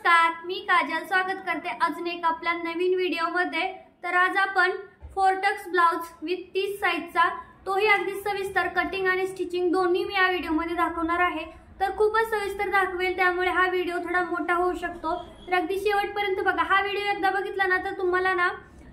नमस्कार, मी काजल स्वागत करते अजून एक आपल्या नवीन व्हिडिओमध्ये। तर आज आपण फोरटक्स ब्लाउज विथ 30 साइजचा तोही अगदी सविस्तर कटिंग आणि स्टिचिंग दोन्ही मी या व्हिडिओमध्ये दाखवणार आहे। तर खूपच सविस्तर दाखवेल, त्यामुळे हा व्हिडिओ थोडा मोठा होऊ शकतो। तर अगदी शेवटपर्यंत बघा। हा व्हिडिओ एकदा बघितला ना तर तुम्हाला ना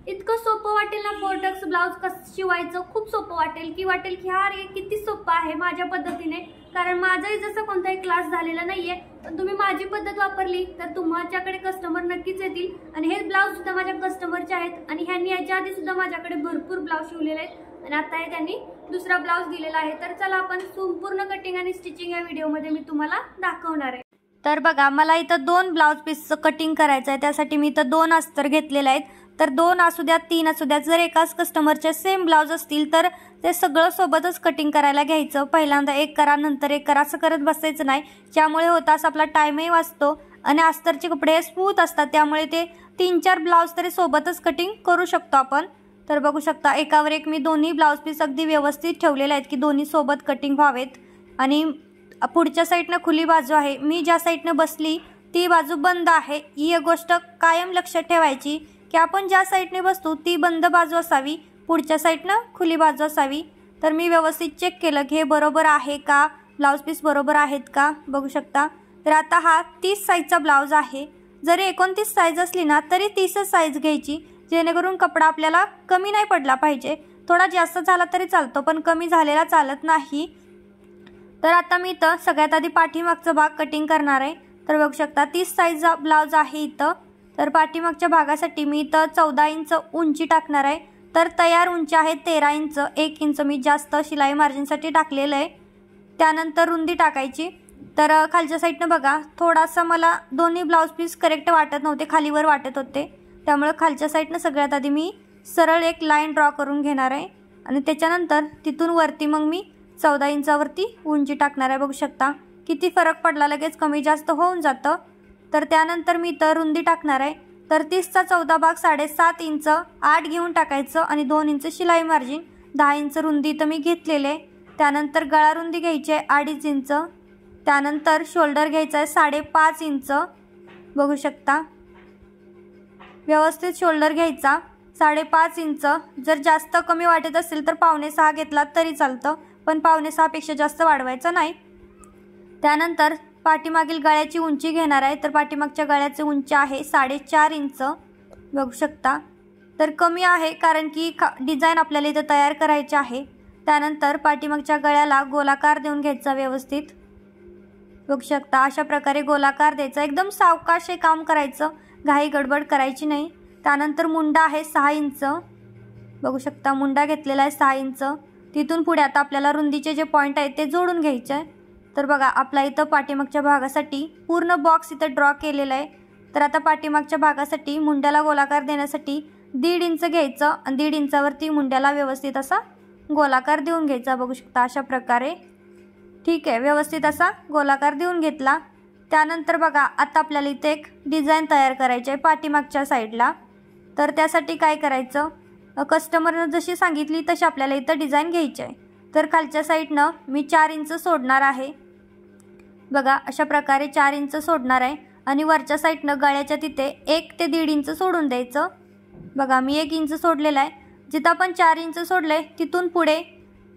इतकं सोपं वाटेल ना फोरटक्स ब्लाउज कसं शिवायचं, खूप सोपं वाटेल की हा रे किती सोपं आहे माझ्या पद्धतीने। कारण माझाही जसं कोणताही क्लास झालेला नाहीये, पण तुम्ही माझी पद्धत वापरली तर तुमच्याकडे कस्टमर नक्कीच येतील। आणि हे ब्लाउज सुद्धा माझ्या कस्टमरचे आहेत आणि ह्यांनी याच्या आधी सुद्धा माझ्याकडे भरपूर ब्लाउज शिवलेले आहेत आणि आता हे त्यांनी दुसरा ब्लाउज दिलेला आहे। तर चला आपण संपूर्ण कटिंग आणि स्टिचिंग या व्हिडिओमध्ये मी तुम्हाला दाखवणार आहे। तर बघा, मला इथं 2 ब्लाउज पीसचं कटिंग करायचं आहे, त्यासाठी मी इथं 2 अस्तर घेतलेले आहेत। तर 2 असू द्या 3 असू द्या, जर एकाच कस्टमरचे सेम ब्लाउज असतील तर ते सगळं सोबतच कटिंग करायला घ्यायचं। पहिल्यांदा एक करा नंतर एक करा असं करत बसायचं नाही, त्यामुळे होताच आपला टाइमही वाचतो आणि अस्तरचे कपडे स्मूथ असतात, त्यामुळे ते 3-4 ब्लाउज तरी सोबतच कटिंग करू शकतो आपण। तर बघू शकता एकावर एक मी दोन्ही ब्लाउज पीस अगदी व्यवस्थित ठेवलेले आहेत की दोन्ही सोबत कटिंग व्हावेत। आणि पुढच्या साईडनं खुली बाजू आहे, मी ज्या साईडनं बसली ती बाजू बंद आहे। ही एक गोष्ट कायम लक्षात ठेवायची की आपण ज्या साईडने बसतो ती बंद बाजू असावी, पुढच्या साईडनं खुली बाजू असावी। तर मी व्यवस्थित चेक केलं की हे बरोबर आहे का, ब्लाउज पीस बरोबर आहेत का, बघू शकता। तर आता हा 30 साईजचा ब्लाउज आहे। जरी 29 साईज असली ना तरी 30च साईज घ्यायची, जेणेकरून कपडा आपल्याला कमी नाही पडला पाहिजे। थोडा जास्त झाला तरी चालतो पण कमी झालेला चालत नाही। तर आता मी इथं सगळ्यात आधी पाठीमागचा भाग कटिंग करणार आहे। तर बघू शकता 30 साईजचा ब्लाउज आहे इथं। तर पाठीमागच्या भागासाठी मी इथं 14 इंच उंची टाकणार आहे। तर तयार उंची आहे 13 इंच, 1 इंच मी जास्त शिलाई मार्जिनसाठी टाकलेलं आहे। त्यानंतर रुंदी टाकायची। तर खालच्या साईडनं बघा, थोडासा मला दोन्ही ब्लाउज पीस करेक्ट वाटत नव्हते, खालीवर वाटत होते, त्यामुळे खालच्या साईडनं सगळ्यात आधी मी सरळ एक लाईन ड्रॉ करून घेणार आहे आणि त्याच्यानंतर तिथून वरती मग मी 14 इंचावरती उंची टाकणार आहे। बघू शकता किती फरक पडला, लगेच कमी जास्त होऊन जातं। तर त्यानंतर मी इथं रुंदी टाकणार आहे। तर 30चा 14 भाग 7.5 इंच 8 घेऊन टाकायचं आणि 2 इंच शिलाई मार्जिन, 10 इंच रुंदी इथं मी घेतलेले आहे। त्यानंतर गळा रुंदी घ्यायची आहे 2.5 इंच, त्यानंतर शोल्डर घ्यायचा आहे 5.5 इंच, बघू शकता व्यवस्थित शोल्डर घ्यायचा 5.5 इंच। जर जास्त कमी वाटत असेल तर 5.25 घेतला तरी चालतं, पण 5.25 पेक्षा जास्त वाढवायचं नाही। त्यानंतर पाठीमागील गळ्याची उंची घेणार आहे। तर पाठीमागच्या गळ्याची उंची आहे 4.5 इंच, बघू शकता। तर कमी आहे कारण की डिझाईन आपल्याला इथं तयार करायची आहे। त्यानंतर पाठीमागच्या गळ्याला गोलाकार देऊन घ्यायचा व्यवस्थित, बघू शकता अशा प्रकारे गोलाकार द्यायचा। एकदम सावकाश हे काम करायचं, घाई गडबड करायची नाही। त्यानंतर मुंडा आहे 6 इंच, बघू शकता मुंडा घेतलेला आहे 6 इंच। तिथून पुढे आता आपल्याला रुंदीचे जे पॉईंट आहेत ते जोडून घ्यायचे आहे। तर बघा, आपला इथं पाठीमागच्या भागासाठी पूर्ण बॉक्स इथं ड्रॉ केलेला आहे। तर आता पाठीमागच्या भागासाठी मुंड्याला गोलाकार देण्यासाठी 1.5 इंच घ्यायचं आणि 1.5 इंचावरती मुंड्याला व्यवस्थित असा गोलाकार देऊन घ्यायचा, बघू शकता अशा प्रकारे। ठीक आहे, व्यवस्थित असा गोलाकार देऊन घेतला। त्यानंतर बघा, आता आपल्याला इथे एक डिझाईन तयार करायची आहे पाठीमागच्या साईडला। तर त्यासाठी काय करायचं, कस्टमरनं जशी सांगितली तशी आपल्याला इथं डिझाईन घ्यायची आहे। तर खालच्या साईडनं मी 4 इंच सोडणार आहे, बघा अशा प्रकारे 4 इंच सोडणार आहे आणि वरच्या साईडनं गळ्याच्या तिथे 1 ते 1.5 इंच सोडून द्यायचं। बघा मी 1 इंच सोडलेलं आहे। जिथं आपण 4 इंच सोडले तिथून पुढे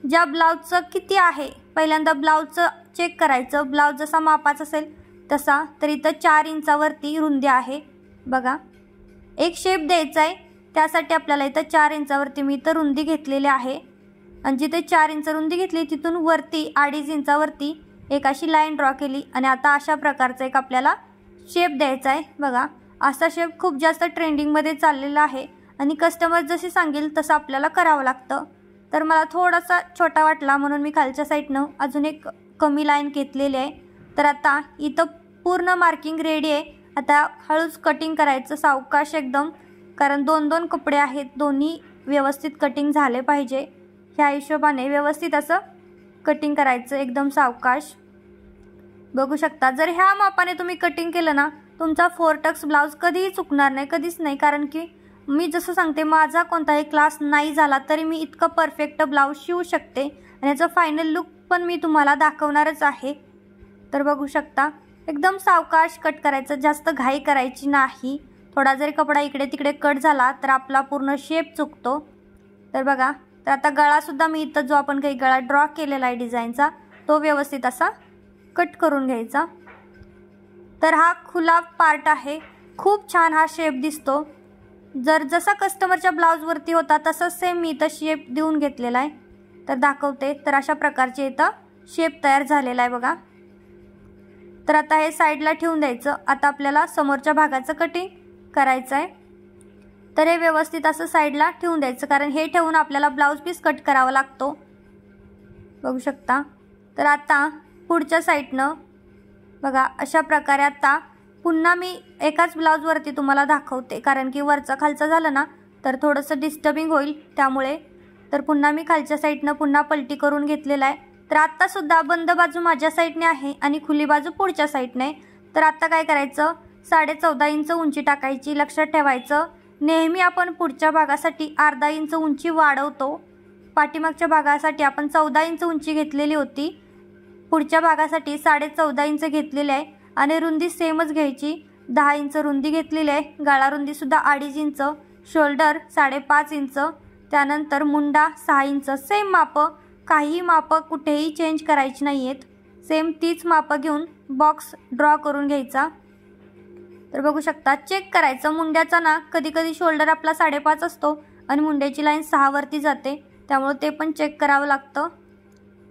ज्या ब्लाउजचं किती आहे पहिल्यांदा ब्लाउजचं चेक करायचं, ब्लाउज जसा मापाचा असेल तसा। तर इथं 4 इंचावरती रुंदी आहे, बघा एक शेप द्यायचा आहे, त्यासाठी आपल्याला इथं 4 इंचावरती मी इथं रुंदी घेतलेली आहे आणि जिथे 4 इंच रुंदी घेतली तिथून वरती 2.5 इंचावरती एक अशी लाईन ड्रॉ केली आणि आता अशा प्रकारचा एक आपल्याला शेप द्यायचा आहे। बघा असा शेप खूप जास्त ट्रेंडिंगमध्ये चाललेला आहे आणि कस्टमर जशी सांगेल तसं आपल्याला करावं लागतं। तर मला थोडासा छोटा वाटला म्हणून मी खालच्या साईडनं अजून एक कमी लाईन घेतलेली आहे। तर आता इथं पूर्ण मार्किंग रेडी आहे। आता हळूच कटिंग करायचं सावकाश एकदम, कारण 2-2 कपडे आहेत, दोन्ही व्यवस्थित कटिंग झाले पाहिजे। ह्या हिशोबाने व्यवस्थित असं कटिंग करायचं एकदम सावकाश, बघू शकता। जर ह्या मापाने तुम्ही कटिंग केलं ना तुमचा फोरटक्स ब्लाउज कधीही चुकणार नाही, कधीच नाही। कारण की मी जसं सांगते, माझा कोणताही क्लास नाही झाला तरी मी इतकं परफेक्ट ब्लाउज शिवू शकते आणि याचा फायनल लुक पण मी तुम्हाला दाखवणारच आहे। तर बघू शकता एकदम सावकाश कट करायचं, जास्त घाई करायची नाही। थोडा जरी कपडा इकडे तिकडे कट झाला तर आपला पूर्ण शेप चुकतो। तर बघा, तर आता गळासुद्धा मी इथं जो आपण काही गळा ड्रॉ केलेला आहे डिझाईनचा तो व्यवस्थित असा कट करून घ्यायचा। तर हा खुला पार्ट आहे, खूप छान हा शेप दिसतो। जर जसा कस्टमरच्या ब्लाऊजवरती होता तसा सेम मी इथं शेप देऊन घेतलेला आहे। तर दाखवते, तर अशा प्रकारचे इथं शेप तयार झालेला आहे बघा। तर आता हे साईडला ठेवून द्यायचं। आता आपल्याला समोरच्या भागाचं कटिंग करायचं आहे। तर हे व्यवस्थित असं साईडला ठेवून द्यायचं, कारण हे ठेवून आपल्याला ब्लाऊज पीस कट करावा लागतो, बघू शकता। तर आता पुढच्या साईडनं बघा अशा प्रकारे आता पुन्हा मी एकाच ब्लाऊजवरती तुम्हाला दाखवते, कारण की वरचा खालचा झालं ना तर थोडंसं डिस्टर्बिंग होईल त्यामुळे। तर पुन्हा मी खालच्या साईडनं पुन्हा पलटी करून घेतलेला आहे। तर आत्तासुद्धा बंद बाजू माझ्या साईडने आहे आणि खुली बाजू पुढच्या साईडने। तर आता काय करायचं, 14.5 इंच उंची टाकायची। लक्षात ठेवायचं, नेहमी आपण पुढच्या भागासाठी अर्धा इंच उंची वाढवतो। पाठीमागच्या भागासाठी आपण 14 इंच उंची घेतलेली होती, पुढच्या भागासाठी 14.5 इंच घेतलेली आहे आणि रुंदी सेमच घ्यायची। 10 इंच रुंदी घेतलेली आहे, गळा रुंदीसुद्धा 2.5 इंच, शोल्डर 5.5 इंच, त्यानंतर मुंडा 6 इंच। सेम मापं, काही मापं कुठेही चेंज करायची नाही आहेत, सेम तीच मापं घेऊन बॉक्स ड्रॉ करून घ्यायचा। तर बघू शकता, चेक करायचं मुंड्याचा ना, कधी कधी शोल्डर आपला 5.5 असतो आणि मुंड्याची लाईन 6 वरती जाते, त्यामुळे ते पण चेक करावं लागतं।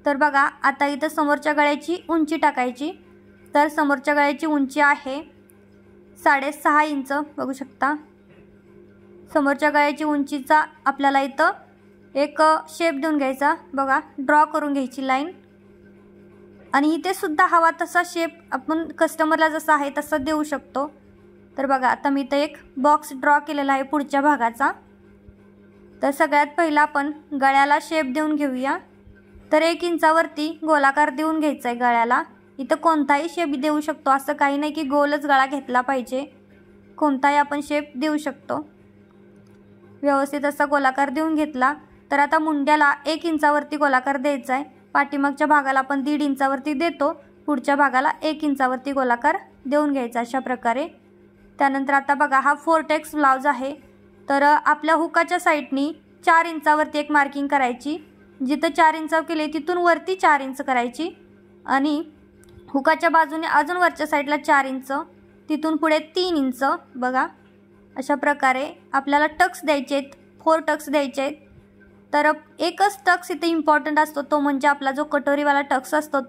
तर बघा, आता इथं समोरच्या गळ्याची उंची टाकायची। तर समोरच्या गळ्याची उंची आहे 6.5 इंच, बघू शकता। समोरच्या गळ्याची उंचीचा आपल्याला इथं एक शेप देऊन घ्यायचा, बघा ड्रॉ करून घ्यायची लाईन। आणि इथे सुद्धा हवा तसा शेप आपण कस्टमरला जसा आहे तसा देऊ शकतो। तर बघा, आता मी इथं एक बॉक्स ड्रॉ केलेला आहे पुढच्या भागाचा। तर सगळ्यात पहिला आपण गळ्याला शेप देऊन घेऊया। तर 1 इंचावरती गोलाकार देऊन घ्यायचा आहे गळ्याला। इथं कोणताही शेप देऊ शकतो, असं काही नाही की गोलच गळा घेतला पाहिजे, कोणताही आपण शेप देऊ शकतो। व्यवस्थित असा गोलाकार देऊन घेतला। तर आता मुंड्याला 1 इंचावरती गोलाकार द्यायचा आहे। पाठीमागच्या भागाला आपण 1.5 इंचावरती देतो, पुढच्या भागाला 1 इंचावरती गोलाकार देऊन घ्यायचा अशा प्रकारे। त्यानंतर आता बघा, हा फोर्टेक्स ब्लाऊज आहे। तर आपल्या हुकाच्या साईडनी 4 इंचावरती एक मार्किंग करायची, जिथं 4 इंच केले तिथून वरती 4 इंच करायची आणि हुकाच्या बाजूने अजून वरच्या साईडला 4 इंच, तिथून पुढे 3 इंच। बघा अशा प्रकारे आपल्याला टक्स द्यायचे आहेत, 4 टक्स द्यायचे आहेत। तर एकच टक्स इथे इम्पॉर्टंट असतो, तो म्हणजे आपला जो कटोरीवाला टक्स असतो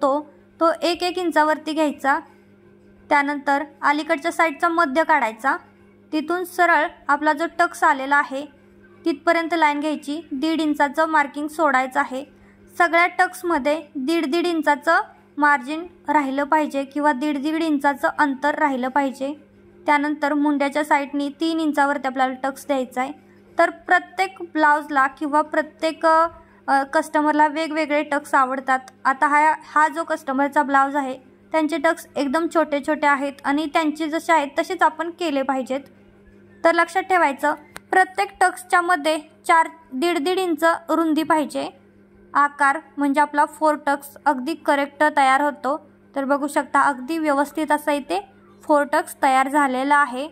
तो 1 इंचावरती घ्यायचा। त्यानंतर अलीकडच्या साईडचा मध्य काढायचा, तिथून सरळ आपला जो टक्स आलेला आहे तिथपर्यंत लाईन घ्यायची। 1.5 इंचाचं मार्किंग सोडायचं आहे। सगळ्या टक्समध्ये 1.5 इंचाचं मार्जिन राहिलं पाहिजे किंवा 1.5 इंचाचं अंतर राहिलं पाहिजे। त्यानंतर मुंड्याच्या साईडनी 3 इंचावरती आपल्याला टक्स द्यायचा आहे। तर प्रत्येक ब्लाऊजला किंवा प्रत्येक कस्टमरला वेगवेगळे टक्स आवडतात। आता हा जो कस्टमरचा ब्लाऊज आहे त्यांचे टक्स एकदम छोटे छोटे आहेत आणि त्यांचे जसे आहेत तसेच आपण केले पाहिजेत। तर लक्षात ठेवायचं, प्रत्येक टक्सच्या मध्ये 1.5 इंच रुंदी पाहिजे। आकार म्हणजे आपला 4 टक्स अगदी करेक्ट तयार होतो। तर बघू शकता, अगदी व्यवस्थित असा इथे 4 टक्स तयार झालेला आहे।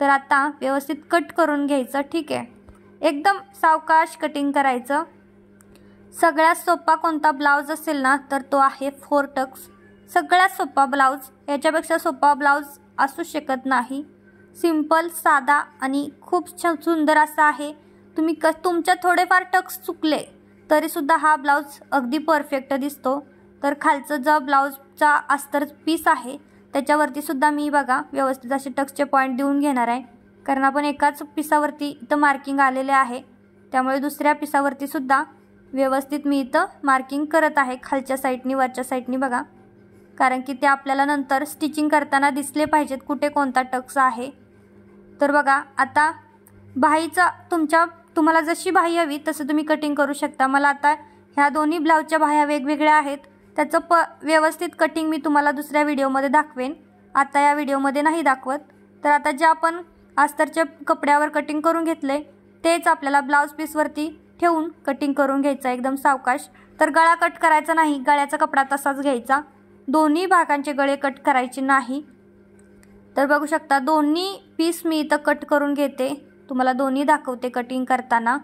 तर आता व्यवस्थित कट करून घ्यायचं, ठीक आहे, एकदम सावकाश कटिंग करायचं। सगळ्यात सोपा कोणता ब्लाऊज असेल ना तर तो आहे 4 टक्स। सगळ्यात सोपा ब्लाऊज, याच्यापेक्षा सोपा ब्लाऊज असू शकत नाही। सिंपल, साधा आणि खूप सुंदर असा आहे। तुम्ही तुमच्या थोडेफार टक्स चुकले तरीसुद्धा हा ब्लाऊज अगदी परफेक्ट दिसतो। तर खालचं जो ब्लाऊजचा अस्तर पीस आहे त्याच्यावरती सुद्धा मी बघा व्यवस्थित असे टक्सचे पॉईंट देऊन घेणार आहे, कारण आपण एकाच पिसावरती इथं मार्किंग आलेले आहे, त्यामुळे दुसऱ्या पिसावरती सुद्धा व्यवस्थित मी इथं मार्किंग करत आहे खालच्या साईडनी वरच्या साईडनी बघा, कारण की ते आपल्याला नंतर स्टिचिंग करताना दिसले पाहिजेत कुठे कोणता टक्स आहे। तर बघा, आता बाहीचा तुम्हाला जशी बाही हवी तसं तुम्ही कटिंग करू शकता। मला आता ह्या दोन्ही ब्लाऊजच्या बाह्या वेगवेगळ्या आहेत, त्याचं व्यवस्थित कटिंग मी तुम्हाला दुसऱ्या व्हिडिओमध्ये दाखवेन, आता या व्हिडिओमध्ये नाही दाखवत। तर आता जे आपण अस्तरच्या कपड्यावर कटिंग करून घेतले तेच आपल्याला ब्लाऊज पीसवरती ठेवून कटिंग करून घ्यायचं एकदम सावकाश। तर गळा कट करायचा नाही, गळ्याचा कपडा तसाच घ्यायचा, दोन्ही भागांचे गळे कट करायचे नाही। तर बघू शकता दोन्ही पीस मी इथं कट करून घेते, तुम्हाला दोन्ही दाखवते कटिंग करताना।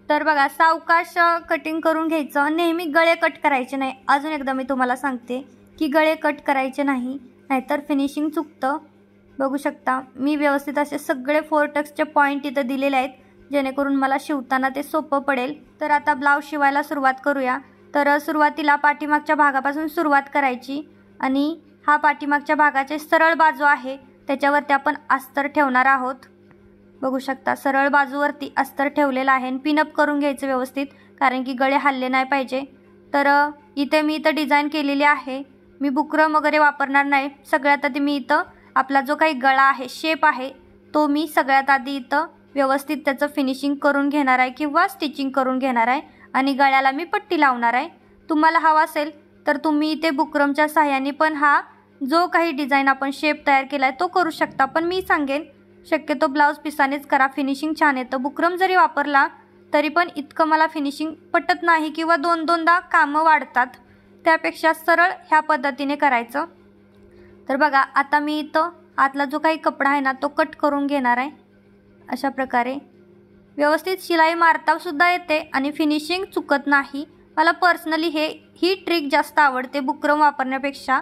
तर बघा सावकाश कटिंग करून घ्यायचं, नेहमी गळे कट करायचे नाही। अजून एकदा मी तुम्हाला सांगते की गळे कट करायचे नाही, नाहीतर फिनिशिंग चुकतं। बघू शकता मी व्यवस्थित असे सगळे 4 टक्सचे पॉईंट इथं दिलेले आहेत, जेणेकरून मला शिवताना ते सोपं पडेल। तर आता ब्लाऊज शिवायला सुरुवात करूया। तर सुरुवातीला पाठीमागच्या भागापासून सुरुवात करायची आणि हा पाठीमागच्या भागाचे सरळ बाजू आहे त्याच्यावरती आपण अस्तर ठेवणार आहोत। बघू शकता सरळ बाजूवरती अस्तर ठेवलेला आहे आणि पिनअप करून घ्यायचं व्यवस्थित, कारण की गळे हल्ले नाही पाहिजे। तर इथे मी इथं डिझाईन केलेली आहे, मी बुकरम वगैरे वापरणार नाही। सगळ्यात आधी मी इथं आपला जो काही गळा आहे शेप आहे तो मी सगळ्यात आधी इथं व्यवस्थित त्याचं फिनिशिंग करून घेणार आहे किंवा स्टिचिंग करून घेणार आहे आणि गळ्याला मी पट्टी लावणार आहे। तुम्हाला हवा असेल तर तुम्ही इथे बुकरमच्या सहाय्याने पण हा जो काही डिझाईन आपण शेप तयार केला आहे तो करू शकता, पण मी सांगेन शक्यतो ब्लाऊज पिसानेच करा, फिनिशिंग छान येतं। बुकरम जरी वापरला तरी पण इतकं मला फिनिशिंग पटत नाही किंवा दोनदा कामं वाढतात, त्यापेक्षा सरळ ह्या पद्धतीने करायचं। तर बघा आता मी इथं आतला जो काही कपडा आहे ना तो कट करून घेणार आहे। अशा प्रकारे व्यवस्थित शिलाई मारता सुद्धा येते आणि फिनिशिंग चुकत नाही। मला पर्सनली ही ट्रिक जास्त आवडते बुकरम वापरण्यापेक्षा।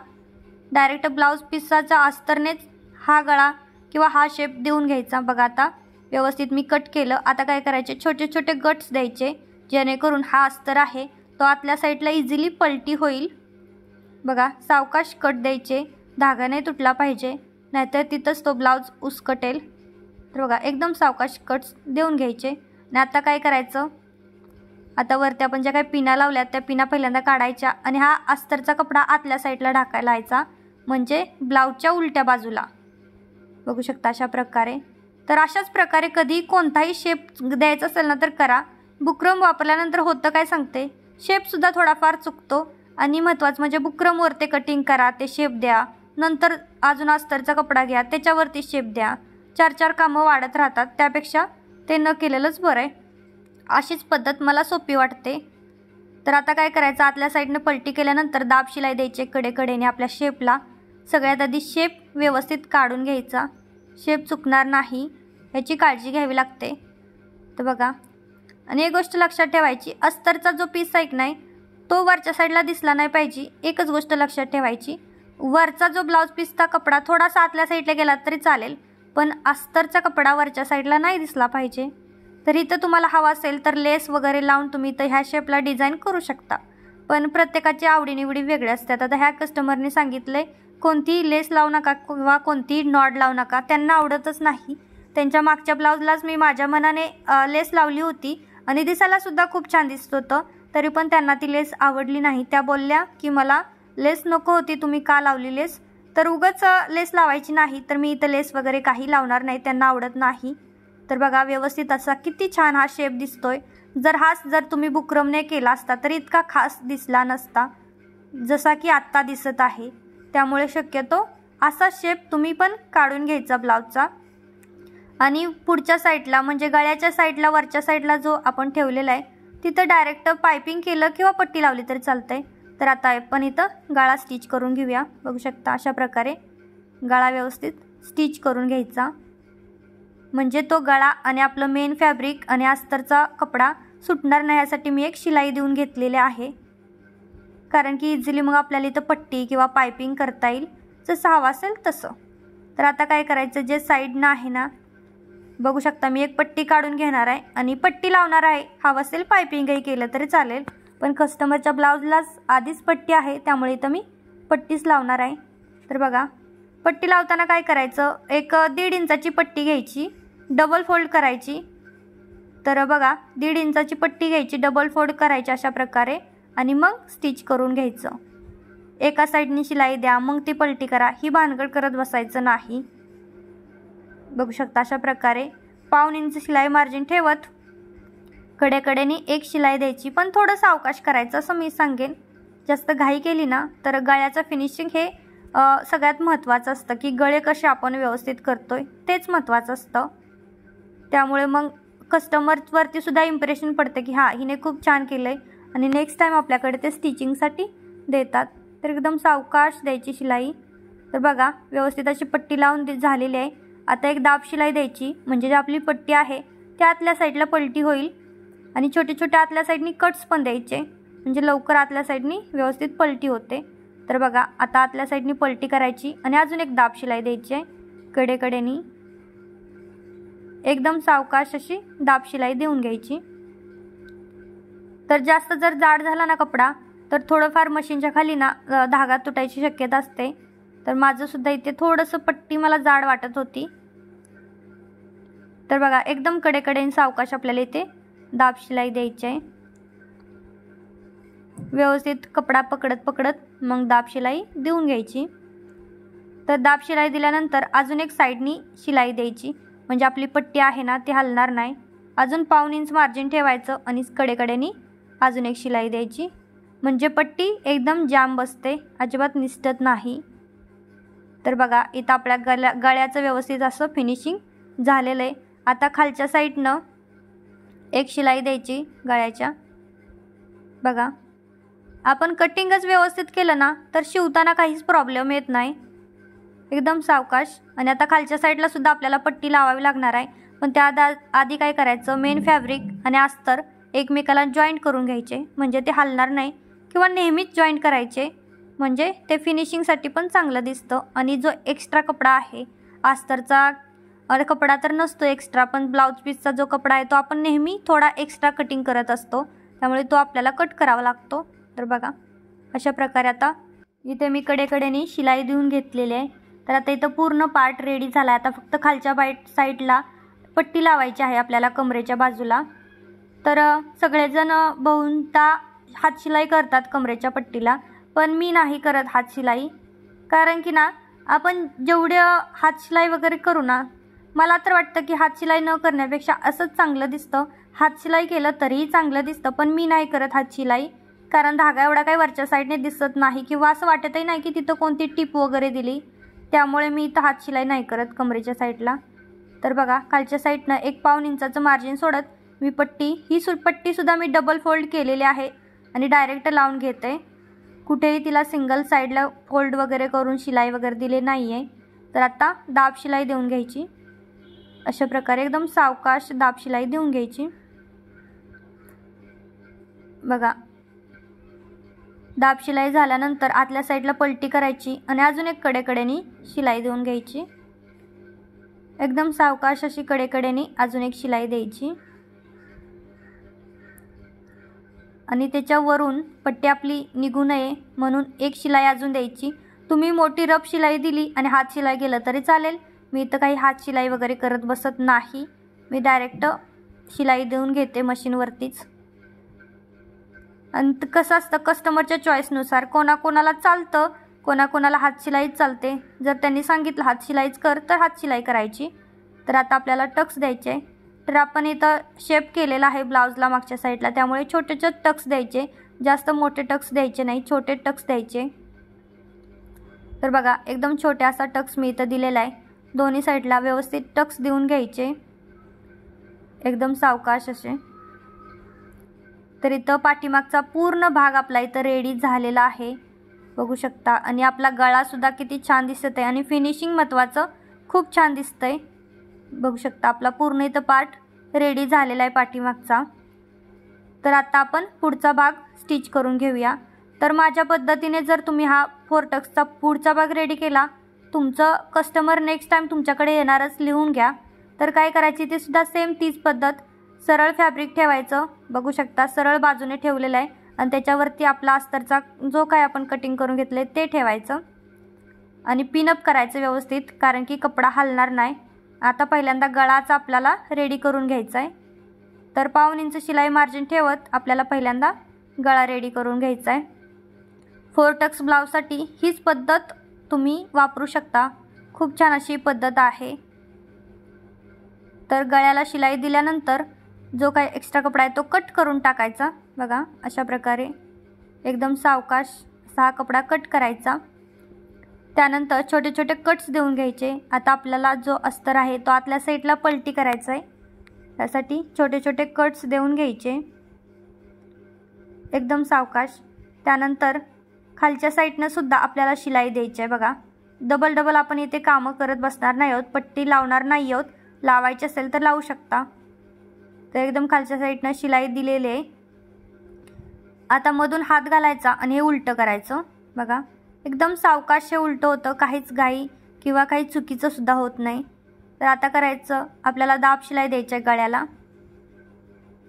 डायरेक्ट ब्लाऊज पिसाच्या अस्तरनेच हा गळा किंवा हा शेप देऊन घ्यायचा। बघा आता व्यवस्थित मी कट केलं। आता काय करायचे, छोटे छोटे गट्स द्यायचे, जेणेकरून हा अस्तर आहे तो आतल्या साईडला इझिली पलटी होईल। बघा सावकाश कट द्यायचे, धागा नाही तुटला पाहिजे, नाहीतर तिथंच तो ब्लाऊज उसकटेल। तर बघा एकदम सावकाश कट्स देऊन घ्यायचे। आणि आता काय करायचं, आता वरती आपण ज्या काही पिना लावल्यात त्या पिना पहिल्यांदा काढायच्या आणि हा अस्तरचा कपडा आतल्या साईडला ढाकायला यायचा, म्हणजे ब्लाऊजच्या उलट्या बाजूला। बघू शकता अशा प्रकारे। तर अशाच प्रकारे कधी कोणताही शेप द्यायचा असेल ना तर करा। बुकरम वापरल्यानंतर होतं काय सांगते, शेपसुद्धा थोडाफार चुकतो आणि महत्त्वाचं म्हणजे बुकरमवरती कटिंग करा, ते शेप द्या, नंतर अजून अस्तरचा कपडा घ्या त्याच्यावरती शेप द्या, 4 कामं वाढत राहतात, त्यापेक्षा ते न केलेलंच बरं आहे। अशीच पद्धत मला सोपी वाटते। तर आता काय करायचं, आतल्या साईडने पलटी केल्यानंतर दाब शिलाई द्यायचे कडेकडेने आपल्या शेपला। सगळ्यात आधी शेप व्यवस्थित काढून घ्यायचा, शेप चुकणार नाही याची काळजी घ्यावी लागते। तर बघा आणि एक गोष्ट लक्षात ठेवायची, अस्तरचा जो पीस आहे नाही तो वरच्या साईडला दिसला नाही पाहिजे। एकच गोष्ट लक्षात ठेवायची, वरचा जो ब्लाऊज पीसचा कपडा थोडासा आतल्या साईडला गेला तरी चालेल, पण अस्तरचा कपडा वरच्या साईडला नाही दिसला पाहिजे। तर इथं तुम्हाला हवा असेल तर लेस वगैरे लावून तुम्ही इथं ह्या शेपला डिझाईन करू शकता, पण प्रत्येकाची आवडीनिवडी वेगळी असतात। आता ह्या कस्टमरने सांगितले कोणतीही लेस लावू नका किंवा कोणतीही नॉड लावू नका, त्यांना आवडतच नाही। त्यांच्या मागच्या ब्लाऊजलाच मी माझ्या मनाने लेस लावली होती आणि दिसायला सुद्धा खूप छान दिसत होतं, तरी पण त्यांना ती लेस आवडली नाही। त्या बोलल्या की मला लेस नको होती, तुम्ही का लावली लेस? तर उगाच लेस लावायची नाही, तर मी इथं लेस वगैरे काही लावणार नाही, त्यांना आवडत नाही। तर बघा व्यवस्थित असा किती छान हा शेप दिसतोय। जर तुम्ही बुकरमने केला असता तर इतका खास दिसला नसता जसा की आत्ता दिसत आहे। त्यामुळे शक्यतो असा शेप तुम्ही पण काढून घ्यायचा ब्लाऊजचा। आणि पुढच्या साईडला म्हणजे गळ्याच्या साईडला वरच्या साईडला जो आपण ठेवलेला आहे तिथं डायरेक्ट पायपिंग केलं किंवा पट्टी लावली तरी चालतंय। तर आता आपण इथं गळा स्टिच करून घेऊया। बघू शकता अशा प्रकारे गळा व्यवस्थित स्टिच करून घ्यायचा, म्हणजे तो गळा आणि आपलं मेन फॅब्रिक आणि अस्तरचा कपडा सुटणार नाही यासाठी मी एक शिलाई देऊन घेतलेली आहे, कारण की इझिली मग आपल्याला इथं पट्टी किंवा पायपिंग करता येईल जसं हवं असेल तसं। तर आता काय करायचं, जे साईडनं आहे ना बघू शकता मी एक पट्टी काढून घेणार आहे आणि पट्टी लावणार आहे। हवं असेल पायपिंगही केलं तरी चालेल, पण कस्टमरच्या ब्लाऊजलाच आधीच पट्टी आहे त्यामुळे इथं मी पट्टीच लावणार आहे। तर बघा पट्टी लावताना काय करायचं, एक 1.5 इंचाची पट्टी घ्यायची, डबल फोल्ड करायची। तर बघा 1.5 इंचाची पट्टी घ्यायची, डबल फोल्ड करायची अशा प्रकारे आणि मग स्टिच करून घ्यायचं। एका साईडनी शिलाई द्या मग ती पलटी करा, ही भानगड करत बसायचं नाही। बघू शकता अशा प्रकारे 1/2 इंच शिलाई मार्जिन ठेवत कडेकडेने एक शिलाई द्यायची, पण थोडं सावकाश करायचं असं मी सांगेन। जास्त घाई केली ना तर गळ्याचं फिनिशिंग हे सगळ्यात महत्त्वाचं असतं, की गळे कसे आपण व्यवस्थित करतोय तेच महत्त्वाचं असतं। त्यामुळे मग कस्टमरवरती सुद्धा इम्प्रेशन पडते की हां हिने खूप छान केलं आहे आणि नेक्स्ट टाईम आपल्याकडे ते स्टिचिंगसाठी देतात। तर एकदम सावकाश द्यायची शिलाई। तर बघा व्यवस्थित अशी पट्टी लावून झालेली आहे। आता एक दाब शिलाई द्यायची, म्हणजे जी आपली पट्टी आहे त्या आतल्या साईडला पलटी होईल आणि छोटे छोटे आतल्या साईडनी कट्स पण द्यायचे, म्हणजे लवकर आतल्या साईडनी व्यवस्थित पलटी होते। तर बघा आता आतल्या साईडनी पलटी करायची आणि अजून एक दाब शिलाई द्यायची आहे कडेकडेनी। एकदम सावकाश अशी दाब शिलाई देऊन घ्यायची। तर जास्त जर जाड झाला ना कपडा तर थोडंफार मशीनच्या खाली ना धागा तुटायची शक्यता असते। तर माझं सुद्धा इथे थोडंसं पट्टी मला जाड वाटत होती। तर बघा एकदम कडेकडेने सावकाश आपल्याला इथे दाब शिलाई द्यायची आहे। व्यवस्थित कपडा पकडत पकडत मग दाब शिलाई देऊन घ्यायची। तर दाब शिलाई दिल्यानंतर अजून एक साईडनी शिलाई द्यायची, म्हणजे आपली पट्टी आहे ना ती हलणार नाही। अजून पाऊण इंच मार्जिन ठेवायचं आणि कडेकडेनी अजून एक शिलाई द्यायची, म्हणजे पट्टी एकदम जाम बसते, अजिबात निसटत नाही। तर बघा इथं आपल्या गळ्याचं व्यवस्थित असं फिनिशिंग झालेलं आहे। आता खालच्या साईडनं एक शिलाई द्यायची गळ्याच्या। बघा आपण कटिंगच व्यवस्थित केलं ना तर शिवताना काहीच प्रॉब्लेम येत नाही, एकदम सावकाश। आणि आता खालच्या साईडला सुद्धा आपल्याला पट्टी लावावी लागणार आहे, पण त्या आधी काय करायचं, मेन फॅब्रिक आणि अस्तर एकमेकाला जॉईंट करून घ्यायचे, म्हणजे ते हलणार नाही, किंवा नेहमीच जॉईंट करायचे, म्हणजे ते फिनिशिंगसाठी पण चांगलं दिसतं। आणि जो एक्स्ट्रा कपडा आहे अस्तरचा कपडा तर नसतो एक्स्ट्रा, पण ब्लाऊज पीसचा जो कपडा आहे तो आपण नेहमी थोडा एक्स्ट्रा कटिंग करत असतो, त्यामुळे तो आपल्याला कट करावा लागतो। तर बघा अशा प्रकारे आता इथे मी कडेकडेनी शिलाई देऊन घेतलेली आहे। तर आता इथं पूर्ण पार्ट रेडी झाला आहे। आता फक्त खालच्या साईडला पट्टी लावायची आहे आपल्याला कमरेच्या बाजूला। तर सगळेजण बहुधा हातशिलाई करतात कमरेच्या पट्टीला, पण मी नाही करत हातशिलाई, कारण की ना आपण जेवढं हातशिलाई वगैरे करू ना, मला तर वाटतं की हातशिलाई न करण्यापेक्षा असंच चांगलं दिसतं। हातशिलाई केलं तरीही चांगलं दिसतं, पण मी नाही करत हातशिलाई, कारण धागा एवढा काही वरच्या साईडने दिसत नाही, किंवा असं वाटतही नाही की तिथं कोणती टिप वगैरे दिली, त्यामुळे मी इथं हातशिलाई नाही करत कमरेच्या साईडला। तर बघा खालच्या साईडनं एक पाऊण इंचाचं मार्जिन सोडत मी पट्टी पट्टीसुद्धा मी डबल फोल्ड केलेली आहे आणि डायरेक्ट लावून घेते, कुठेही तिला सिंगल साईडला फोल्ड वगैरे करून शिलाई वगैरे दिले नाही आहे। तर आता दाब शिलाई देऊन घ्यायची, अशा प्रकारे एकदम सावकाश दाब शिलाई देऊन घ्यायची। बघा दाब शिलाई झाल्यानंतर आतल्या साईडला पलटी करायची आणि अजून एक कडेकडेनी शिलाई देऊन घ्यायची, एकदम सावकाश अशी कडेकडेनी अजून एक शिलाई द्यायची आणि त्याच्यावरून पट्टी आपली निघू नये म्हणून एक शिलाई अजून द्यायची। तुम्ही मोठी रफ शिलाई दिली आणि हात शिलाई केलं तरी चालेल, मी इथं काही हात शिलाई वगैरे करत बसत नाही, मी डायरेक्ट शिलाई देऊन घेते मशीनवरतीच। आणि कसं असतं कस्टमरच्या चॉईसनुसार, कोणाकोणाला चालतं, कोणाकोणाला हातशिलाईच चालते। जर त्यांनी सांगितलं हातशिलाईच कर तर हातशिलाई करायची। तर आता आपल्याला टक्स द्यायचे, तर आपण इथं शेप केलेला आहे ब्लाऊजला मागच्या साईडला, त्यामुळे छोटे छोटे टक्स द्यायचे, जास्त मोठे टक्स द्यायचे नाही, छोटे टक्स द्यायचे। तर बघा एकदम छोटे असा टक्स मी इथं दिलेला आहे, दोन्ही साईडला व्यवस्थित टक्स देऊन घ्यायचे, एकदम सावकाश असे। तर इथं पाठीमागचा पूर्ण भाग आपला इथं रेडी झालेला आहे, बघू शकता। आणि आपला गळासुद्धा किती छान दिसत आहे आणि फिनिशिंग महत्त्वाचं खूप छान दिसतंय, बघू शकता। आपला पूर्ण इथं पार्ट रेडी झालेला आहे पाठीमागचा। तर आता आपण पुढचा भाग स्टिच करून घेऊया। तर माझ्या पद्धतीने जर तुम्ही हा 4 टक्सचा पुढचा भाग रेडी केला, तुमचं कस्टमर नेक्स्ट टाइम तुमच्याकडे येणारच लिहून घ्या। तर काय करायची ते सुद्धा सेम तीच पद्धत, सरळ फॅब्रिक ठेवायचं, बघू शकता सरळ बाजूने ठेवलेलं आहे आणि त्याच्यावरती आपला अस्तरचा जो काय आपण कटिंग करून घेतले ते ठेवायचं आणि पिनअप करायचं व्यवस्थित, कारण की कपडा हलणार नाही। आता पहिल्यांदा गळाचा आपल्याला रेडी करून घ्यायचा आहे। तर पाऊण इंच शिलाई मार्जिन ठेवत आपल्याला पहिल्यांदा गळा रेडी करून घ्यायचा आहे। 4 टक्स ब्लाऊजसाठी हीच पद्धत तुम्ही वापरू शकता, खूप छान अशी पद्धत आहे। तर गळ्याला शिलाई दिल्यानंतर जो काही एक्स्ट्रा कपडा आहे तो कट करून टाकायचा, बघा अशा प्रकारे एकदम सावकाश असा कपडा कट करायचा। त्यानंतर छोटे छोटे कट्स देऊन घ्यायचे। आता आपल्याला जो अस्तर आहे तो आतल्या साईडला पलटी करायचा आहे, त्यासाठी छोटे छोटे कट्स देऊन घ्यायचे एकदम सावकाश। त्यानंतर खालच्या साईडनं सुद्धा आपल्याला शिलाई द्यायची आहे बघा। डबल डबल आपण इथे कामं करत बसणार नाही आहोत, पट्टी लावणार नाही आहोत। लावायची असेल तर लावू शकता। तर एकदम खालच्या साईडनं शिलाई दिलेली आहे। आता मधून हात घालायचा आणि हे उलटं करायचं बघा। एकदम सावकाश हे उलटं होतं, काहीच घाई किंवा काही चुकीचं सुद्धा होत नाही। तर आता करायचं आपल्याला दाब शिलाई द्यायची आहे गळ्याला।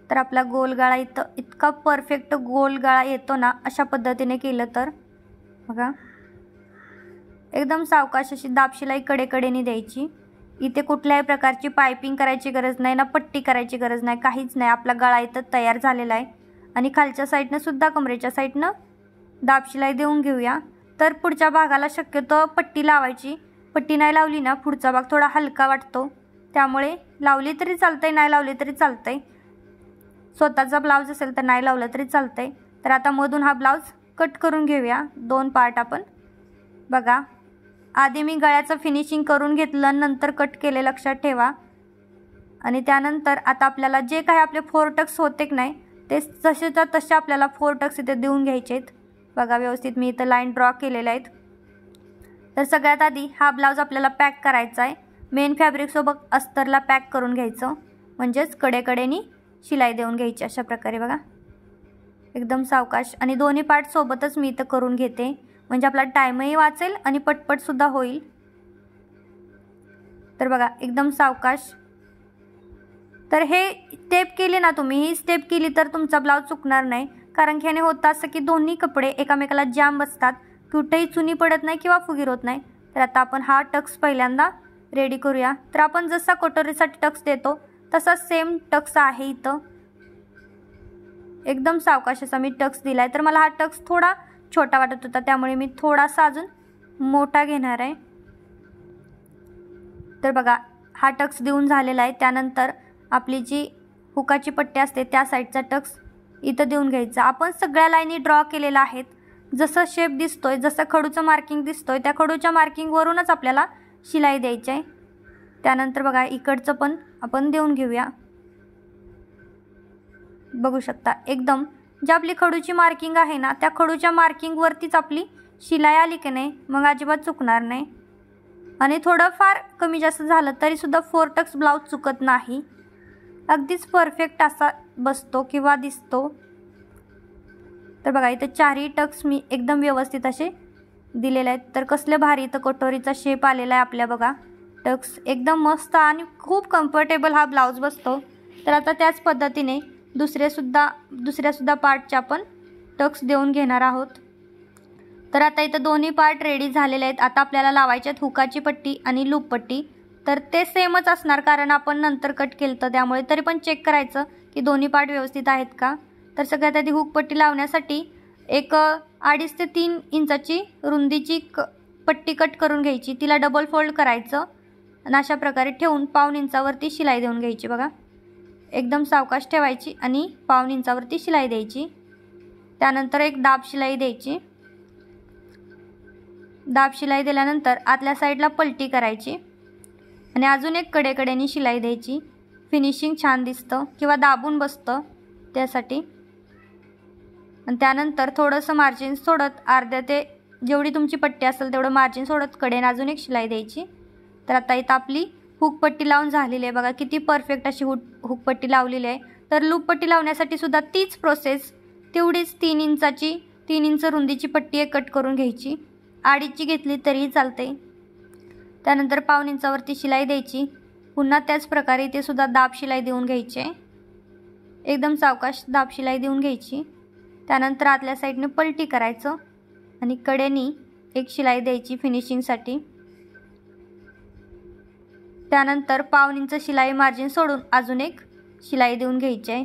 तर आपला गोल गळा इतका परफेक्ट गोल गळा येतो ना, अशा पद्धतीने केलं तर बघा। एकदम सावकाश अशी दाब शिलाई कडेकडेने द्यायची। इथे कुठल्याही प्रकारची पाइपिंग करायची गरज नाही ना, पट्टी करायची गरज नाही, काहीच नाही। आपला गळा इथं तयार झालेला आहे। आणि खालच्या साईडनं सुद्धा कमरेच्या साईडनं दाब शिलाई देऊन घेऊया। तर पुढच्या भागाला शक्यतो पट्टी लावायची, पट्टी नाही लावली ना पुढचा भाग थोडा हलका वाटतो, त्यामुळे लावली तरी चालतंय, नाही लावली तरी चालतंय। स्वतःचा ब्लाऊज असेल तर नाही लावलं तरी चालतंय। तर आता मधून हा ब्लाऊज कट करून घेऊया, 2 पार्ट आपण बघा। आधी मी गळ्याचं फिनिशिंग करून घेतलं, नंतर कट केले, लक्षात ठेवा। आणि त्यानंतर आता आपल्याला जे काही आपले 4 टक्स होते की नाही ते तसेच्या तसे आपल्याला 4 टक्स इथे देऊन घ्यायचे आहेत बघा। व्यवस्थित मी इथं लाईन ड्रॉ केलेल्या आहेत। तर सगळ्यात आधी हा ब्लाऊज आपल्याला पॅक करायचा आहे। मेन फॅब्रिकसोबत अस्तरला पॅक करून घ्यायचं, म्हणजेच कडेकडेनी शिलाई देऊन घ्यायची अशा प्रकारे बघा। एकदम सावकाश आणि दोन्ही पार्ट सोबतच मी इथं करून घेते, म्हणजे आपला टाईमही वाचेल आणि पटपट सुद्धा होईल। तर बघा एकदम सावकाश। तर हे स्टेप केली ना तुम्ही, ही स्टेप केली तर तुमचा ब्लाऊज चुकणार नाही, कारण की ह्याने होतं असं की दोन्ही कपडे एकमेकाला जाम बसतात, कुठेही चुनी पडत नाही किंवा फुगीर होत नाही। तर आता आपण हा टक्स पहिल्यांदा रेडी करूया। तर आपण जसा कटोरीसाठी टक्स देतो तसा सेम टक्स आहे इथं। एकदम सावकाश असा मी टक्स दिलाय। तर मला हा टक्स थोडा छोटा वाटत होता, त्यामुळे मी थोडासा अजून मोठा घेणार आहे। तर बघा हा टक्स देऊन झालेला आहे। त्यानंतर आपली जी हुकाची पट्टी असते त्या साईडचा टक्स इथं देऊन घ्यायचा। आपण सगळ्या लाईनी ड्रॉ केलेल्या आहेत, जसं शेप दिसतोय, जसं खडूचं मार्किंग दिसतोय त्या खडूच्या मार्किंगवरूनच आपल्याला शिलाई द्यायची आहे। त्यानंतर बघा इकडचं पण आपण देऊन घेऊया, बघू शकता। एकदम जी आपली खडूची मार्किंग आहे ना त्या खडूच्या मार्किंगवरतीच आपली शिलाई आली की नाही, मग अजिबात चुकणार नाही। आणि थोडं फार कमी जास्त झालं तरी सुद्धा 4 टक्स ब्लाऊज चुकत नाही, अगदीच परफेक्ट असा बसतो किंवा दिसतो। तर बघा इथे 4ही टक्स मी एकदम व्यवस्थित असे दिलेले आहेत। तर कसले भारी इथं कटोरीचा शेप आलेला आहे आपल्या बघा। टक्स एकदम मस्त आणि खूप कम्फर्टेबल हा ब्लाऊज बसतो। तर आता त्याच पद्धतीने दुसऱ्या सुद्धा पार्टचे आपण टक्स देऊन घेणार आहोत। तर आता इथं दोन्ही पार्ट रेडी झालेले आहेत। आता आपल्याला लावायचे आहेत हुकाची पट्टी आणि लूप पट्टी। तर ते सेमच असणार, कारण आपण नंतर कट केलं तर, त्यामुळे तरी पण चेक करायचं की दोन्ही पार्ट व्यवस्थित आहेत का। तर सगळ्यात आधी हुक पट्टी लावण्यासाठी एक 2.5 ते 3 इंचाची रुंदीची पट्टी कट करून घ्यायची, तिला डबल फोल्ड करायचं आणि अशा प्रकारे ठेवून 1/2 इंचावरती शिलाई देऊन घ्यायची बघा। एकदम सावकाश ठेवायची आणि 1/2 इंचावरती शिलाई द्यायची। त्यानंतर एक दाब शिलाई द्यायची। दाब शिलाई दिल्यानंतर आतल्या साईडला पलटी करायची आणि अजून एक कडेकडेनी शिलाई द्यायची। फिनिशिंग छान दिसतं किंवा दाबून बसतं त्यासाठी। आणि त्यानंतर थोडंसं मार्जिन सोडत, अर्ध्या ते जेवढी तुमची पट्टी असेल तेवढं मार्जिन सोडत कडेने अजून एक शिलाई द्यायची। तर आता इथं आपली हुक पट्टी लावून झालेली आहे बघा, किती परफेक्ट अशी हुक पट्टी लावलेली आहे। तर लूप पट्टी लावण्यासाठी सुद्धा तीच प्रोसेस, तेवढीच 3 इंच रुंदीची पट्टी एक कट करून घ्यायची, 2.5ची घेतली तरीही चालते। त्यानंतर 1/2 इंचावरती शिलाई द्यायची। पुन्हा त्याच प्रकारे इथे सुद्धा दाब शिलाई देऊन घ्यायची, एकदम सावकाश दाब शिलाई देऊन घ्यायची। त्यानंतर आतल्या साईडने पलटी करायचं आणि कडेनी एक शिलाई द्यायची फिनिशिंगसाठी। त्यानंतर 1/2 इंच शिलाई मार्जिन सोडून अजून एक शिलाई देऊन घ्यायची आहे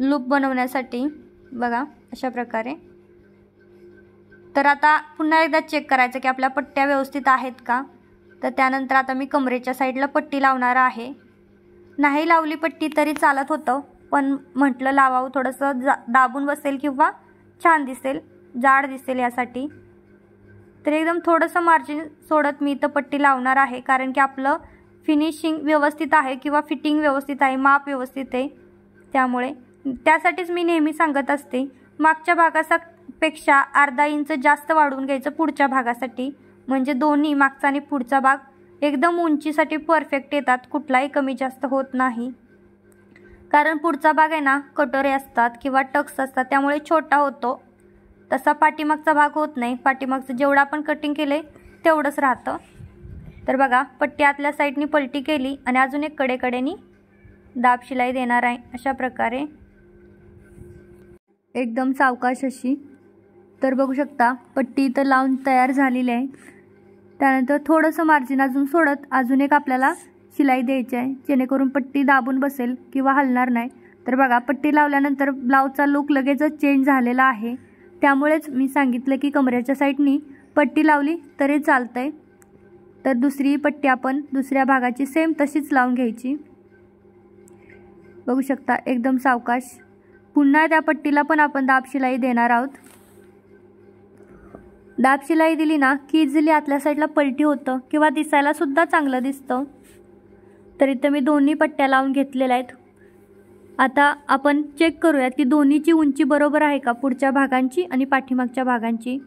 लूप बनवण्यासाठी बघा, अशा प्रकारे। तर आता पुन्हा एकदा चेक करायचं की आपल्या पट्ट्या व्यवस्थित आहेत का। तर त्यानंतर आता मी कमरेच्या साईडला पट्टी लावणार आहे। नाही लावली पट्टी तरी चालत होतं, पण म्हटलं लावावं, थोडंसं दाबून बसेल किंवा छान दिसेल, जाड दिसेल यासाठी। तर एकदम थोडंसं मार्जिन सोडत मी इथं पट्टी लावणार आहे, कारण की आपलं फिनिशिंग व्यवस्थित आहे किंवा फिटिंग व्यवस्थित आहे, माप व्यवस्थित आहे। त्यामुळे त्यासाठीच मी नेहमी सांगत असते मागच्या भागाचा पेक्षा अर्धा इंच जास्त वाढवून घ्यायचं पुढच्या भागासाठी, म्हणजे दोन्ही मागचा आणि पुढचा भाग एकदम उंचीसाठी परफेक्ट येतात, कुठलाही कमी जास्त होत नाही. कारण पुढचा भाग आहे ना कटोरे असतात किंवा टक्स असतात, त्यामुळे छोटा होतो. तसा पाठीमागचा भाग होत नाही. पाठीमागचं जेवढं आपण कटिंग केले तेवढंच राहतं. तर बघा, पट्टी आतल्या साईडनी पलटी केली आणि अजून एक कडेकडेनी दाब शिलाई देणार आहे अशा प्रकारे, एकदम सावकाश अशी. तर बघू शकता पट्टी इथं लावून तयार झालेली आहे. त्यानंतर थोडंसं मार्जिन अजून सोडत अजून एक आपल्याला शिलाई द्यायची आहे, जेणेकरून पट्टी दाबून बसेल किंवा हलणार नाही. तर बघा, पट्टी लावल्यानंतर ब्लाऊजचा लुक लगेचच चेंज झालेला आहे. त्यामुळेच मी सांगितलं की कमरेच्या साईडनी पट्टी लावली तरी चालतंय. तर दुसरी पट्टी आपण दुसऱ्या भागाची सेम तशीच लावून घ्यायची. बघू शकता एकदम सावकाश. पुन्हा त्या पट्टीला पण आपण दाब शिलाई देणार आहोत. दाब शिलाई दिली ना की इझिली आतल्या साईडला पलटी होतं किंवा दिसायला सुद्धा चांगलं दिसतं. तर इथं मी दोन्ही पट्ट्या लावून घेतलेल्या आहेत. आता आपण चेक करूयात की दोन्हीची उंची बरोबर आहे का, पुढच्या भागांची आणि पाठीमागच्या भागांची.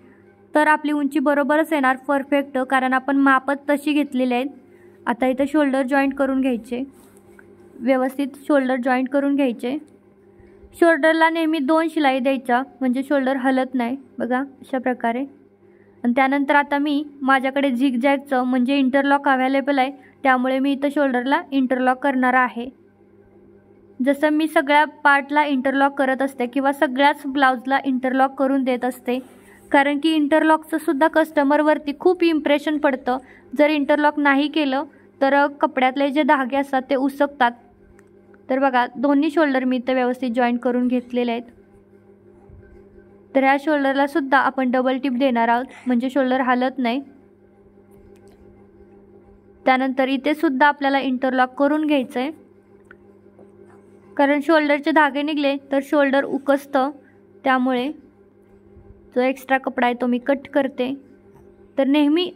तर आपली उंची बरोबरच येणार परफेक्ट, कारण आपण मापत तशी घेतलेली आहेत. आता इथं शोल्डर जॉईंट करून घ्यायचे, व्यवस्थित शोल्डर जॉईंट करून घ्यायचे. शोल्डरला नेहमी 2 शिलाई द्यायच्या, म्हणजे शोल्डर हलत नाही. बघा अशा प्रकारे. आणि त्यानंतर आता मी माझ्याकडे झिगझॅगचं म्हणजे इंटरलॉक अवेलेबल आहे, त्यामुळे मी इथं शोल्डरला इंटरलॉक करणार आहे. जसं मी सगळ्या पार्टला इंटरलॉक करत असते किंवा सगळ्याच ब्लाऊजला इंटरलॉक करून देत असते, कारण की इंटरलॉकचं सुद्धा कस्टमरवरती खूप इम्प्रेशन पडतं. जर इंटरलॉक नाही केलं तर कपड्यातले जे धागे असतात ते उसकतात. तर बघा, दोन्ही शोल्डर मी इथं व्यवस्थित जॉईंट करून घेतलेले आहेत. तर ह्या शोल्डरला सुद्धा आपण डबल टिप देणार आहोत, म्हणजे शोल्डर हलत नाही. त्यानंतर इथे सुद्धा आपल्याला इंटरलॉक करून घ्यायचं आहे, कारण शोल्डरचे धागे निघले तर शोल्डर उकसतं. त्यामुळे जो एक्स्ट्रा कपडा आहे तो मी कट करते. तर नेहमी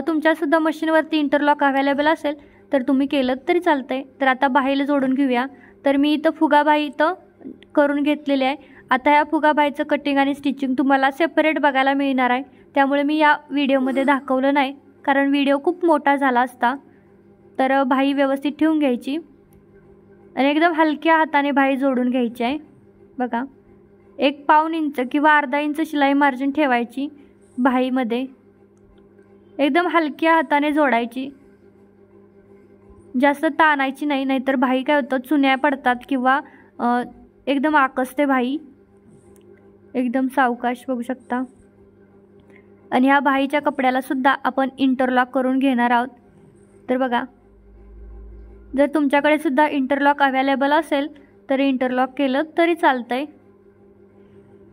तुमच्यासुद्धा मशीनवरती इंटरलॉक अवेलेबल असेल तर तुम्ही केलं तरी चालतंय. तर आता बाहीला जोडून घेऊया. तर मी इथं फुगाबाई इथं करून घेतलेली आहे. आता ह्या फुगाबाईचं कटिंग आणि स्टिचिंग तुम्हाला सेपरेट बघायला मिळणार आहे, त्यामुळे मी या व्हिडिओमध्ये दाखवलं नाही, कारण व्हिडिओ खूप मोठा झाला असता. तर बाही व्यवस्थित ठेवून घ्यायची आणि एकदम हलक्या हाताने बाही जोडून घ्यायची आहे. बघा, 1.25 इंच किंवा अर्धा इंच शिलाई मार्जिन ठेवायची बाहीमध्ये. एकदम हलक्या हाताने जोडायची, जास्त ताणायची नाही, नाहीतर बाही काय होतं चुन्या पडतात किंवा एकदम आकसते बाही. एकदम सावकाश. बघू शकता. आणि ह्या बाहीच्या कपड्याला सुद्धा आपण इंटरलॉक करून घेणार आहोत. तर बघा, जर तुमच्याकडे सुद्धा इंटरलॉक अवेलेबल असेल तर इंटरलॉक केलं तरी चालतंय,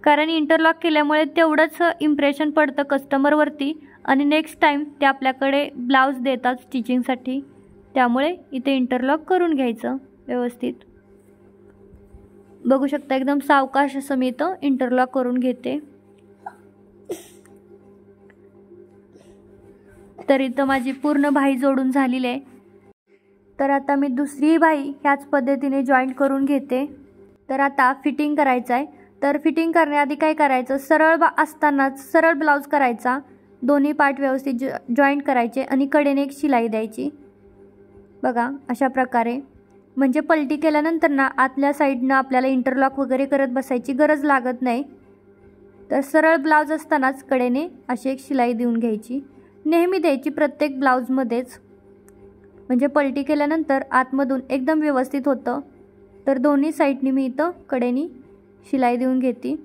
कारण इंटरलॉक केल्यामुळे तेवढंच इम्प्रेशन पडतं कस्टमरवरती आणि नेक्स्ट टाईम ते आपल्याकडे ब्लाऊज देतात स्टिचिंगसाठी. त्यामुळे इथे इंटरलॉक करून घ्यायचं व्यवस्थित. बघू शकता एकदम सावकाश असं मी इथं इंटरलॉक करून घेते. तर इथं माझी पूर्ण बाही जोडून झालेली आहे. तर आता मी दुसरी बाही ह्याच पद्धतीने जॉईंट करून घेते. तर आता फिटिंग करायचं आहे. तर फिटिंग करण्याआधी काय करायचं, सरळ असतानाच सरळ ब्लाऊज करायचा, दोन्ही पार्ट व्यवस्थित जॉईंट करायचे आणि कडेने एक शिलाई द्यायची. बघा अशा प्रकारे, म्हणजे पलटी केल्यानंतर ना आतल्या साईडनं आपल्याला इंटरलॉक वगैरे करत बसायची गरज लागत नाही. तर सरळ ब्लाऊज असतानाच कडेने अशी एक शिलाई देऊन घ्यायची, नेहमी द्यायची प्रत्येक ब्लाऊजमध्येच, म्हणजे पलटी केल्यानंतर आतमधून एकदम व्यवस्थित होतं. तर दोन्ही साईडनी मी इथं कडेनी शिलाई देऊन घेते.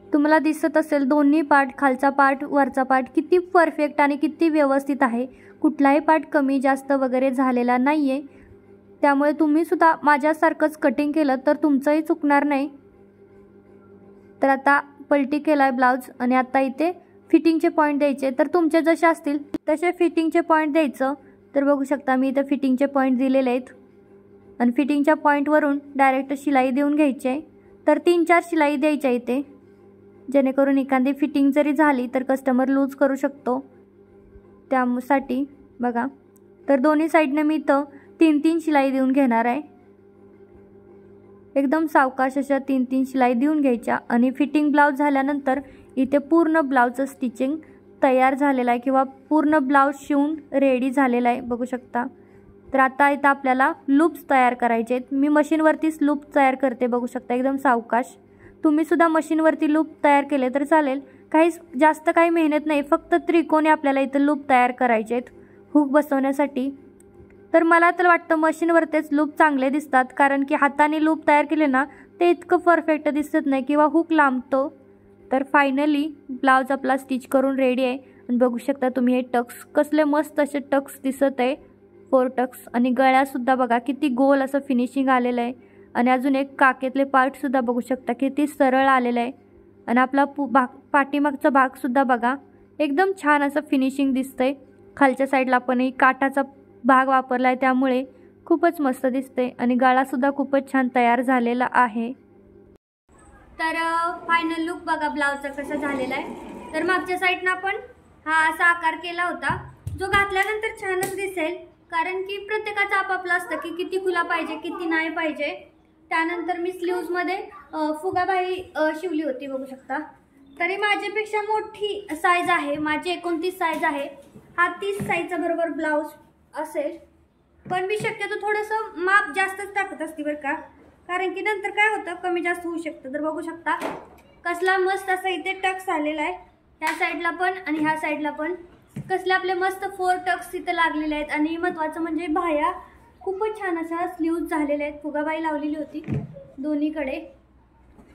तुम्हाला दिसत असेल दोन्ही पार्ट, खालचा पार्ट वरचा पार्ट किती परफेक्ट आणि किती व्यवस्थित आहे. कुठलाही पार्ट कमी जास्त वगैरे झालेला नाही आहे. त्यामुळे तुम्ही सुद्धा माझ्यासारखंच कटिंग केलं तर तुमचंही चुकणार नाही. तर आता पलटी केला आहे ब्लाऊज आणि आता इथे फिटिंगचे पॉईंट द्यायचे. तर तुमचे जसे असतील तसे फिटिंगचे पॉईंट द्यायचं. तर बघू शकता मी इथं फिटिंगचे पॉईंट दिलेले आहेत आणि फिटिंगच्या पॉईंटवरून डायरेक्ट शिलाई देऊन घ्यायची आहे. तर 3-4 शिलाई द्यायच्या इथे, जेणेकरून एखादी फिटिंग जरी झाली तर कस्टमर लूज करू शकतो. त्यासाठी बघा, तर दोन्ही साईडने मी इथं 3-3 शिलाई देऊन घेणार आहे. एकदम सावकाश अशा 3-3 शिलाई देऊन घ्यायच्या आणि फिटिंग ब्लाऊज झाल्यानंतर इथे पूर्ण ब्लाऊजचं स्टिचिंग तयार झालेलं आहे किंवा पूर्ण ब्लाऊज शिवून रेडी झालेला आहे बघू शकता। तर आता इथं आपल्याला लूप्स तयार करायचे आहेत। मी मशीनवरतीच लूप तयार करते बघू शकता एकदम सावकाश। तुम्ही सुद्धा मशीनवरती लूप तयार केले तर चालेल, जास्त काही मेहनत नाही, फक्त त्रिकोणी आपल्याला इथं लूप तयार करायचे आहेत हुक बसवण्यासाठी। तर मला तर वाटतं मशीनवरतीच लूप चांगले दिसतात, कारण की हाताने लूप तयार केले ना ते इतकं परफेक्ट दिसत नाही किंवा हुक लांबतो। तर फायनली ब्लाऊज आपला स्टिच करून रेडी आहे आणि बघू शकता तुम्ही हे टक्स कसले मस्त असे टक्स दिसत आहे, 4 टक्स। आणि गळ्यासुद्धा बघा किती गोल असं फिनिशिंग आलेलं आहे आणि अजून एक काकेतले पार्टसुद्धा बघू शकता किती सरळ आलेलं आहे आणि आपला पाठीमागचा भागसुद्धा बघा एकदम छान असं फिनिशिंग दिसतंय। खालच्या साईडला पण काठाचा भाग वापरला आहे त्यामुळे खूपच मस्त दिसते आणि गळासुद्धा खूपच छान तयार झालेला आहे। तर फायनल लुक बघा ब्लाऊजचा कसा झालेला आहे। तर मागच्या साईडनं आपण हा असा आकार केला होता जो घातल्यानंतर छानच दिसेल, कारण की प्रत्येकाचं आपापलं असतं की किती खुला पाहिजे किती नाही पाहिजे। त्यानंतर मी स्लीव्समध्ये फुगाबाई शिवली होती बघू शकता। तरी माझ्यापेक्षा मोठी साईज आहे, माझी 29 साईज आहे, हा 30 साईजचा बरोबर ब्लाऊज असेल, पण मी शक्यतो थोडंसं माप जास्तच टाकत असते बरं का, कारण की नंतर काय होतं कमी जास्त होऊ शकतं। तर बघू शकता कसला मस्त असा इथे टक्स आलेला आहे, ह्या साईडला पण आणि ह्या साईडला पण कसले आपले मस्त 4 टक्स इथे लागलेले आहेत। आणि महत्त्वाचं म्हणजे बाह्या खूपच छान अशा स्लीव्ज झालेल्या आहेत, फुगाबाई लावलेली होती दोन्हीकडे।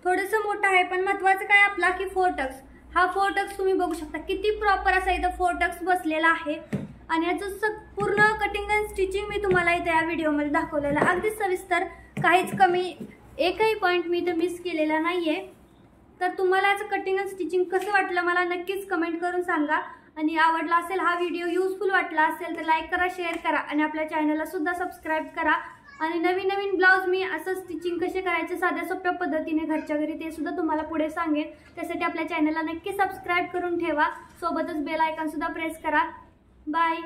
थोडंसं मोठं आहे पण महत्त्वाचं काय आपला की 4 टक्स, हा 4 टक्स तुम्ही बघू शकता किती प्रॉपर असा इथं 4 टक्स बसलेला आहे। आणि याचं पूर्ण कटिंग अँड स्टिचिंग मी तुम्हाला इथे या व्हिडिओमध्ये दाखवलेलं आहे, अगदी सविस्तर, काहीच कमी एकही पॉईंट मी इथं मिस केलेला नाही आहे। तर तुम्हाला याचं कटिंग अँड स्टिचिंग कसं वाटलं मला नक्कीच कमेंट करून सांगा। आणि आवडला असेल हा व्हिडिओ, युजफुल वाटला असेल तर लाईक करा, शेअर करा आणि आपल्या चॅनलला सुद्धा सबस्क्राईब करा। आणि नवीन नवीन ब्लाऊज मी असं स्टिचिंग कसे करायचे साध्या सोप्या पद्धतीने घरच्या घरी ते सुद्धा तुम्हाला पुढे सांगेन। त्यासाठी आपल्या चॅनलला नक्की सबस्क्राईब करून ठेवा, सोबतच बेल आयकॉन सुद्धा प्रेस करा। बाय।